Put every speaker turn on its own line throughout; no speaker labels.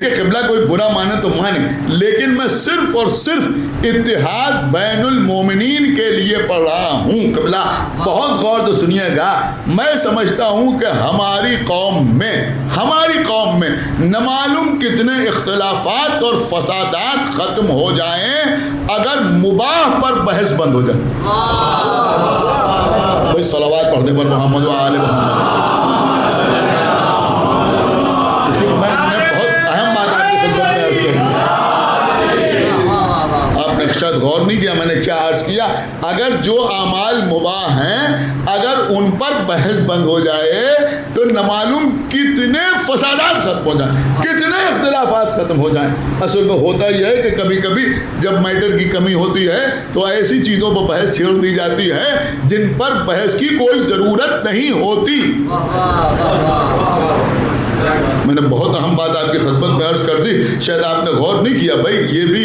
कि क़िबला कोई बुरा माने तो माने, लेकिन मैं सिर्फ और सिर्फ इत्तिहाद बैनुल मोमिनीन के लिए पढ़ रहा हूँ। क़िबला बहुत गौर से सुनिएगा, मैं समझता हूँ कि हमारी कौम में न मालूम कितने इख्तिलाफात और फसादात ख़त्म हो जाएं अगर मुबाह पर बहस बंद हो जाए। भाई सलावत पढ़ने पर मोहम्मद व आले मोहम्मद। शायद गौर नहीं किया मैंने क्या अर्ज किया। अगर जो आमाल मुबाह हैं अगर उन पर बहस बंद हो जाए तो न मालूम कितने फसादात खत्म हो जाएं, कितने इख्तिलाफात खत्म हो जाएं। असल में होता यह है कि कभी कभी जब मैटर की कमी होती है तो ऐसी चीज़ों पर बहस छेड़ दी जाती है जिन पर बहस की कोई ज़रूरत नहीं होती। मैंने बहुत अहम बात आपकी खिदमत में अर्ज कर दी, शायद आपने गौर नहीं किया। भाई ये भी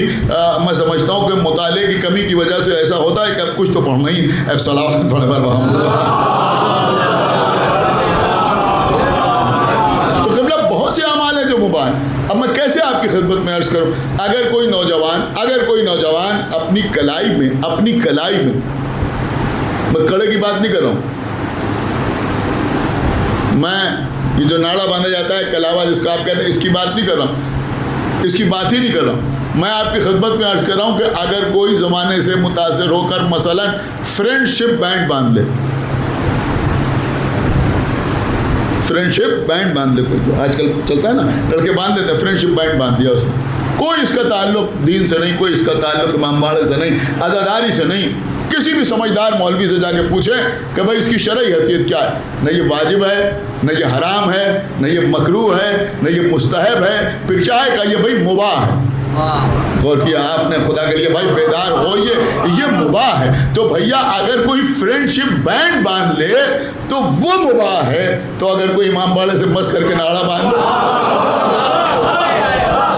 मैं समझता हूँ कि मुताले की कमी की वजह से ऐसा होता है कि अब कुछ तो पढ़ना ही। एक सलावत पढ़ने पर तो क़िबला बहुत से अमाल हैं जो मुबाह हैं। अब मैं कैसे आपकी खिदमत में अर्ज करूँ। अगर कोई नौजवान अपनी कलाई में मैं कड़े की बात नहीं कर रहा हूँ, मैं ये जो नाड़ा बांधा जाता है कलावा जिसको आप कहते हैं, इसकी बात नहीं कर रहा हूँ, इसकी बात ही नहीं कर रहा हूँ। मैं आपकी खिदमत में अर्ज़ कर रहा हूँ कि अगर कोई ज़माने से मुतासिर होकर मसलन फ्रेंडशिप बैंड बांध ले, कोई जो आजकल चलता है ना, लड़के बांध देते हैं, फ्रेंडशिप बैंड बांध दिया उसने। कोई इसका ताल्लुक दीन से नहीं, कोई इसका ताल्लुक इमाम बाड़े से नहीं, अज़ादारी से नहीं। किसी भी समझदार मौलवी से जाके पूछें कि भाई इसकी शरई हैसियत क्या है, न ये वाजिब है, न ये हराम है, न ये मकरूह है, न ये मुस्तहब है, फिर क्या है? का ये भाई मुबाह है। गौर किया आपने? खुदा के लिए भाई बेदार हो, ये मुबाह है। तो भैया अगर कोई फ्रेंडशिप बैंड बांध ले तो वो मुबाह है। तो अगर कोई इमाम बाड़े से मस करके नाड़ा बांध दे,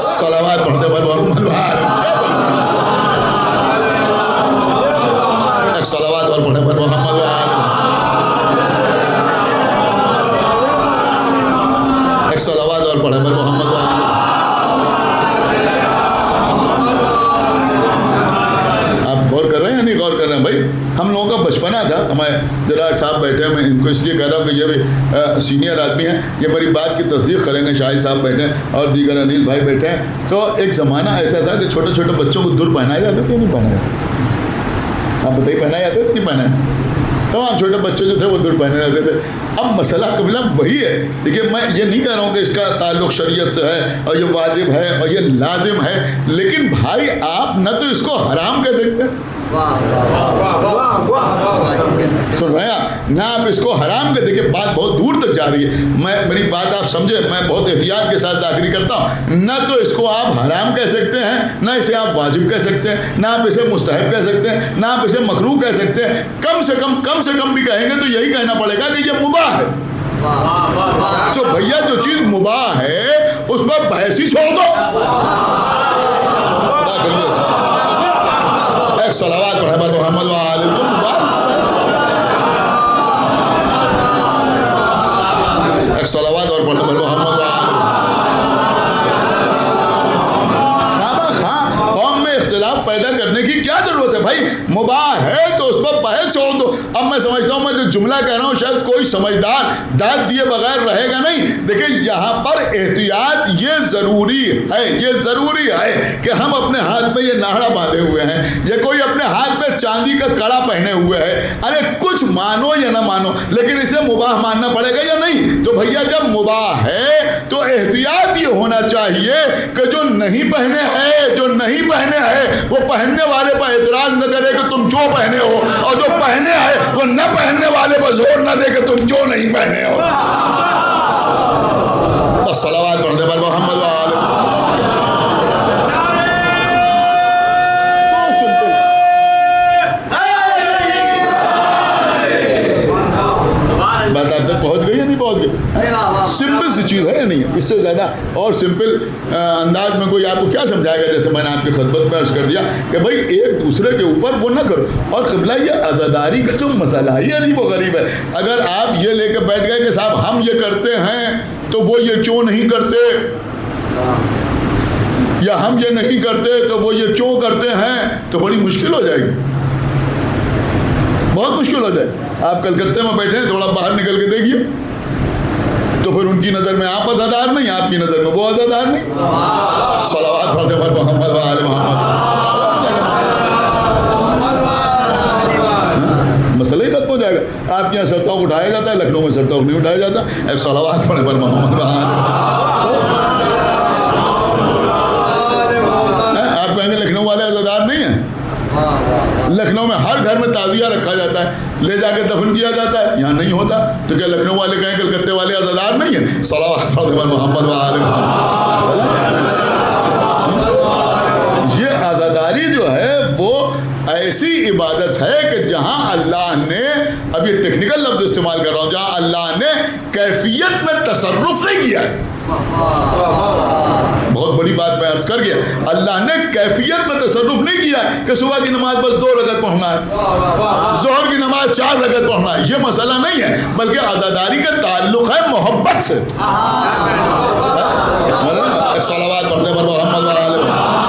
सलावत पढ़ते पर मोहम्मद सलावत और पढ़े पर मोहम्मद एक सलावत और पढ़े पर मोहम्मद। आप गौर कर रहे हैं या नहीं गौर कर रहे हैं? भाई हम लोगों का बचपना था। हमारे जरार साहब बैठे हैं, मैं इनको इसलिए कह रहा हूँ कि ये भी सीनियर आदमी हैं, ये मेरी बात की तस्दीक करेंगे। शाहिद साहब बैठे हैं और दीगर अनिल भाई बैठे हैं। तो एक ज़माना ऐसा था कि छोटे छोटे बच्चों को दुर पहनाया जाता था, नहीं पहनाया? आप बताइए, पहनाए जाते थे नहीं पहनाए? तमाम छोटे बच्चे जो थे वो दूर पहने रहते थे। अब मसला क़िबला वही है। देखिए मैं ये नहीं कह रहा हूँ कि इसका ताल्लुक़ शरीयत से है और ये वाजिब है और ये लाजिम है, लेकिन भाई आप न तो इसको हराम कह सकते हैं, सुन रहे हैं ना, आप इसको हराम के। देखिए बात बहुत दूर तक जा रही है, मेरी बात आप समझे, मैं बहुत एहतियात के साथ आखिरी करता हूँ। न तो इसको आप हराम कह सकते हैं, ना इसे आप वाजिब कह सकते हैं, ना आप इसे मुस्तहब कह सकते हैं, ना आप इसे मकरूह कह सकते हैं। कम से कम भी कहेंगे तो यही कहना पड़ेगा कि ये मुबाह है। तो भैया जो चीज़ मुबाह है उस पर बहस ही छोड़ दो। एक सलावत पढ़े पर मोहम्मद व आले एक सलावत और पढ़े पर मोहम्मद व आले। कौम में इख्तिलाफ पैदा करने की क्या जरूरत है? भाई मुबाह है तो उस पर बहस छोड़ दो। अब मैं समझता हूँ, मैं जो जुमला कह रहा हूँ शायद कोई समझदार दाद दिए बगैर रहेगा नहीं। देखिए यहाँ पर एहतियात ये ज़रूरी है कि हम अपने हाथ में ये नाड़ा बांधे हुए हैं, ये कोई अपने हाथ में चांदी का कड़ा पहने हुए है। अरे कुछ मानो या ना मानो, लेकिन इसे मुबाह मानना पड़ेगा या नहीं? तो भैया जब मुबाह है तो एहतियात ये होना चाहिए कि जो नहीं पहने हैं वो पहनने वाले पर एतराज न करे कि तुम जो पहने हो, और जो पहने हैं वो न पहनने वाले पर जोर न दे कि तुम जो नहीं पहने हो। बस सलावत पढ़ने पर मोहम्मद व आले। बात आप तक पहुंच गई या नहीं पहुंच गई? सिंपल सी चीज़ है या नहीं? इससे ज़्यादा और सिंपल अंदाज में कोई आपको क्या समझाएगा? जैसे मैंने आपकी खिदमत में अर्ज़ कर दिया कि भाई एक दूसरे के ऊपर वो ना करो। और क़िबला ये आज़ादारी का जो मसला है या नहीं, वो गरीब है। अगर आप ये लेकर बैठ गए कि साहब हम ये करते हैं तो वो ये क्यों नहीं करते, या हम ये नहीं करते तो वो ये क्यों करते हैं, तो बड़ी मुश्किल हो जाएगी, बहुत मुश्किल हो जाए। आप कलकत्ते में बैठे हैं, थोड़ा बाहर निकल के देखिए, तो फिर उनकी नज़र में आप अज़ादार नहीं, आपकी नज़र में वो अज़ादार नहीं। सलावत पढ़ते पर मोहम्मद व आले मोहम्मद, मसला ही खत्म हो जाएगा। आपके यहाँ सरतौक उठाया जाता है, लखनऊ में सरतौक नहीं उठाया जाता। एक सलावत पढ़े पर मोहम्मद व आले, आप कहेंगे लखनऊ वाले अज़ादार नहीं हैं। लखनऊ में हर घर में ताज़िया रखा जाता है, ले जाके दफन किया जाता है, यहाँ नहीं होता। तो क्या लखनऊ वाले कहें कलकत्ते वाले अज़ादार नहीं है? सलावत पढ़े पर मोहम्मद व आले मोहम्मद। ये आज़ादारी जो है वो ऐसी इबादत है कि जहाँ अल्लाह ने, अब ये टेक्निकल लफ्ज़ इस्तेमाल कर रहा हूँ, जहाँ अल्लाह ने कैफियत में तसर्रुफ नहीं किया। बहुत बड़ी बात मैं अर्ज कर गया, अल्लाह ने कैफियत में तसर्रुफ नहीं किया कि सुबह की नमाज बस 2 रकअत पढ़ना है, जोहर की नमाज 4 रकअत पढ़ना है, ये मसला नहीं है, बल्कि आज़ादारी का ताल्लुक है मोहब्बत से। सलावत पढ़ने पर मोहम्मद व आले मोहम्मद।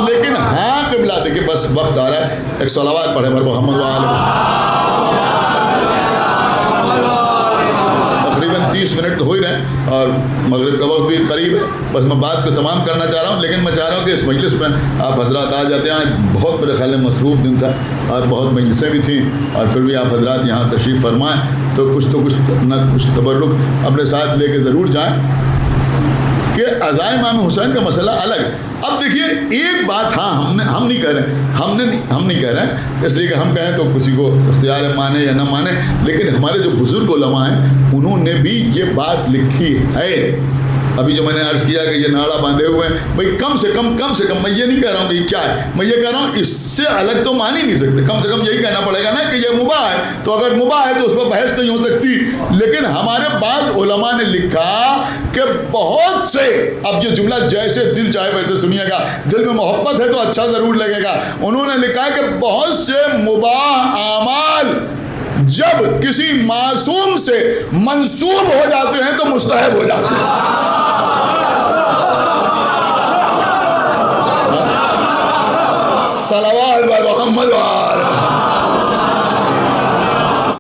लेकिन हाँ क़िबला देखिए, बस वक्त आ रहा है, एक सलावत पढ़े पर मोहम्मद व आले मोहम्मद। 30 मिनट तो हो ही रहे हैं और मगरिब का वक्त भी करीब है। बस मैं बात को तमाम करना चाह रहा हूँ, लेकिन मैं चाह रहा हूँ कि इस मजलिस में आप हजरात आ जाते हैं। आज बहुत मेरे ख्याल में मसरूफ़ दिन था और बहुत मजलिसें भी थी, और फिर भी आप हजरात यहाँ तशरीफ़ फरमाएँ तो कुछ न कुछ तबर्रुक अपने साथ लेके ज़रूर जाएँ कि अज़ाए इमाम हुसैन का मसला अलग। अब देखिए एक बात, हाँ हम नहीं कह रहे, हम नहीं कह रहे हैं इसलिए कि हम कहें तो किसी को इख्तियार है माने या ना माने, लेकिन हमारे जो बुज़ुर्ग उलमा हैं उन्होंने भी ये बात लिखी है। अभी जो मैंने अर्ज़ किया कि ये नाड़ा बांधे हुए हैं, भाई कम से कम मैं ये नहीं कह रहा हूँ कि क्या है, मैं ये कह रहा हूँ इससे अलग तो मान ही नहीं सकते। कम से कम यही कहना पड़ेगा ना कि ये मुबाह है, तो अगर मुबाह है तो उस पर बहस नहीं हो सकती। लेकिन हमारे बाज़ उलमा ने लिखा कि बहुत से, अब ये जुमला जैसे दिल चाहे वैसे सुनिएगा, दिल में मोहब्बत है तो अच्छा ज़रूर लगेगा। उन्होंने लिखा कि बहुत से मुबाह आमाल जब किसी मासूम से मंसूब हो जाते हैं तो मुस्तहब हो जाते हैं।